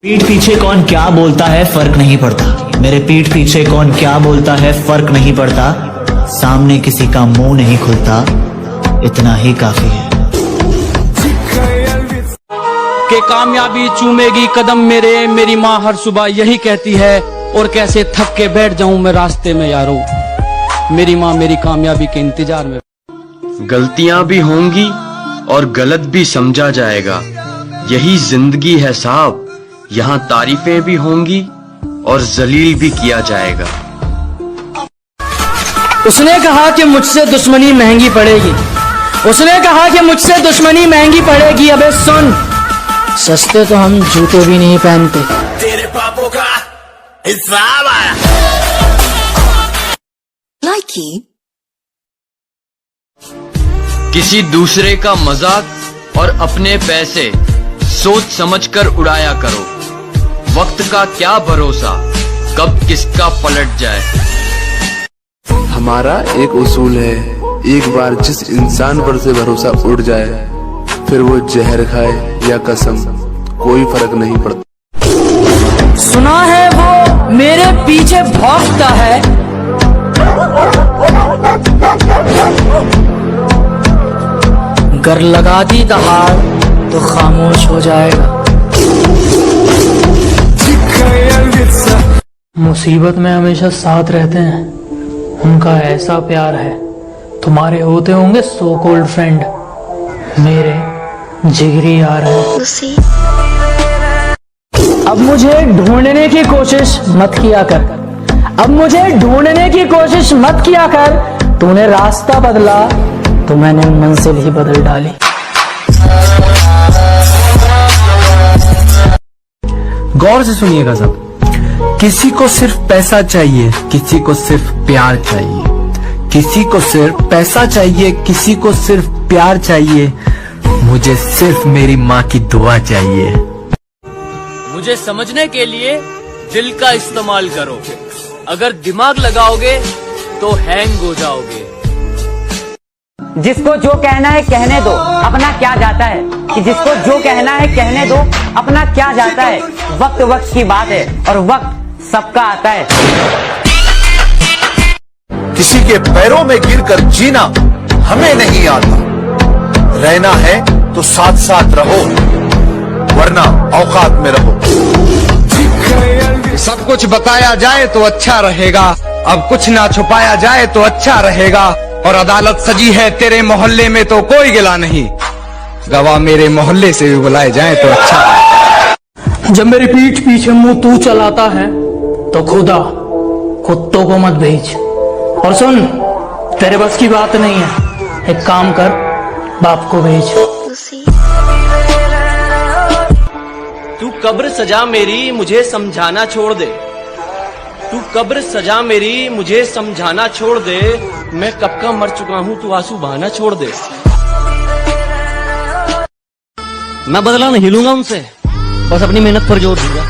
पीठ पीछे कौन क्या बोलता है फर्क नहीं पड़ता। मेरे पीठ पीछे कौन क्या बोलता है फर्क नहीं पड़ता। सामने किसी का मुंह नहीं खुलता, इतना ही काफी है। कि कामयाबी चूमेगी कदम मेरे, मेरी माँ हर सुबह यही कहती है। और कैसे थक के बैठ जाऊं मैं रास्ते में यारो, मेरी माँ मेरी कामयाबी के इंतजार में। गलतियां भी होंगी और गलत भी समझा जाएगा, यही जिंदगी है साहब। यहाँ तारीफें भी होंगी और जलील भी किया जाएगा। उसने कहा कि मुझसे दुश्मनी महंगी पड़ेगी, उसने कहा कि मुझसे दुश्मनी महंगी पड़ेगी। अबे सुन, सस्ते तो हम जूते भी नहीं पहनते। तेरे पापों का हिसाब आया। किसी दूसरे का मजाक और अपने पैसे सोच समझकर उड़ाया करो। वक्त का क्या भरोसा, कब किसका पलट जाए। हमारा एक उसूल है, एक बार जिस इंसान पर से भरोसा उड़ जाए, फिर वो जहर खाए या कसम, कोई फर्क नहीं पड़ता। सुना है वो मेरे पीछे भौंकता है, गर लगा दी दहाड़ तो खामोश हो जाएगा। मुसीबत में हमेशा साथ रहते हैं, उनका ऐसा प्यार है। तुम्हारे होते होंगे सो कॉल्ड फ्रेंड, मेरे जिगरी यार है। अब मुझे ढूंढने की कोशिश मत किया कर, अब मुझे ढूंढने की कोशिश मत किया कर। तूने रास्ता बदला तो मैंने मंजिल ही बदल डाली। गौर से सुनिएगा सब। किसी को सिर्फ पैसा चाहिए, किसी को सिर्फ प्यार चाहिए, किसी को सिर्फ पैसा चाहिए, किसी को सिर्फ प्यार चाहिए। मुझे सिर्फ मेरी माँ की दुआ चाहिए। मुझे समझने के लिए दिल का इस्तेमाल करो, अगर दिमाग लगाओगे तो हैंग हो जाओगे। जिसको जो कहना है कहने दो, अपना क्या जाता है। कि जिसको जो कहना है कहने दो, अपना क्या जाता है। वक्त वक्त की बात है और वक्त सबका आता है। किसी के पैरों में गिरकर जीना हमें नहीं आता। रहना है तो साथ साथ रहो, वरना औकात में रहो। सब कुछ बताया जाए तो अच्छा रहेगा, अब कुछ ना छुपाया जाए तो अच्छा रहेगा। और अदालत सजी है तेरे मोहल्ले में तो कोई गिला नहीं, गवाह मेरे मोहल्ले से भी बुलाए जाए तो अच्छा है। जब मेरी पीठ पीछे मुंह तू चलाता है तो खुदा कुत्तों को मत भेज। और सुन, तेरे बस की बात नहीं है, एक काम कर, बाप को भेज। तू कब्र सजा मेरी मुझे समझाना छोड़ दे, तू कब्र सजा मेरी मुझे समझाना छोड़ दे। मैं कब का मर चुका हूँ, तू आंसू बहाना छोड़ दे। मैं बदला नहीं लूंगा उनसे, बस अपनी मेहनत पर जोर दूंगा।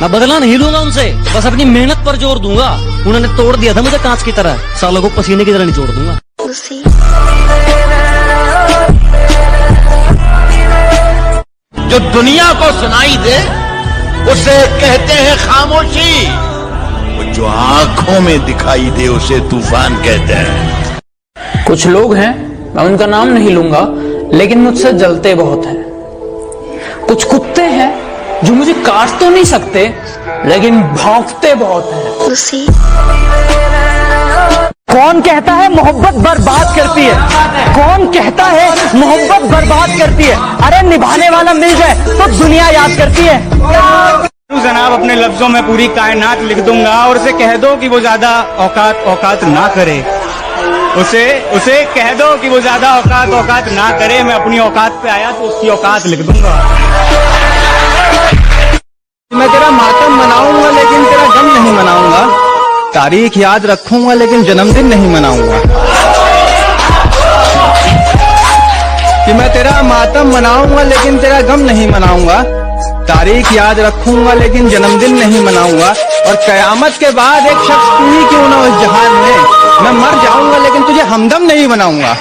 मैं बदला नहीं लूंगा उनसे, बस अपनी मेहनत पर जोर दूंगा। उन्होंने तोड़ दिया था मुझे कांच की तरह, सालों को पसीने की तरह नहीं छोड़ दूंगा। जो दुनिया को सुनाई दे उसे कहते हैं खामोशी, जो आंखों में दिखाई दे उसे तूफान कहते हैं। कुछ लोग हैं, मैं उनका नाम नहीं लूंगा, लेकिन मुझसे जलते बहुत हैं। कुछ कुत्ते हैं जो मुझे काट तो नहीं सकते, लेकिन भौंकते बहुत हैं। कौन कहता है मोहब्बत बर्बाद करती है, कौन कहता है मोहब्बत बर्बाद करती है। अरे निभाने वाला मिल जाए तो दुनिया याद करती है। जनाब अपने लफ्जों में पूरी कायनात लिख दूंगा और उसे कह दो कि वो ज्यादा औकात ना करे। उसे कह दो कि वो ज्यादा औकात ना करे। मैं अपनी औकात पे आया तो उसकी औकात लिख दूंगा। मैं तेरा मातम मनाऊंगा लेकिन तेरा गम नहीं मनाऊंगा। तारीख याद रखूंगा लेकिन जन्मदिन नहीं मनाऊंगा। कि मैं तेरा मातम मनाऊंगा लेकिन तेरा गम नहीं मनाऊंगा। तारीख याद रखूंगा लेकिन जन्मदिन नहीं मनाऊंगा। और कयामत के बाद एक शख्स तू ही क्यों ना उस जहान में, मैं मर जाऊंगा लेकिन तुझे हमदम नहीं बनाऊंगा।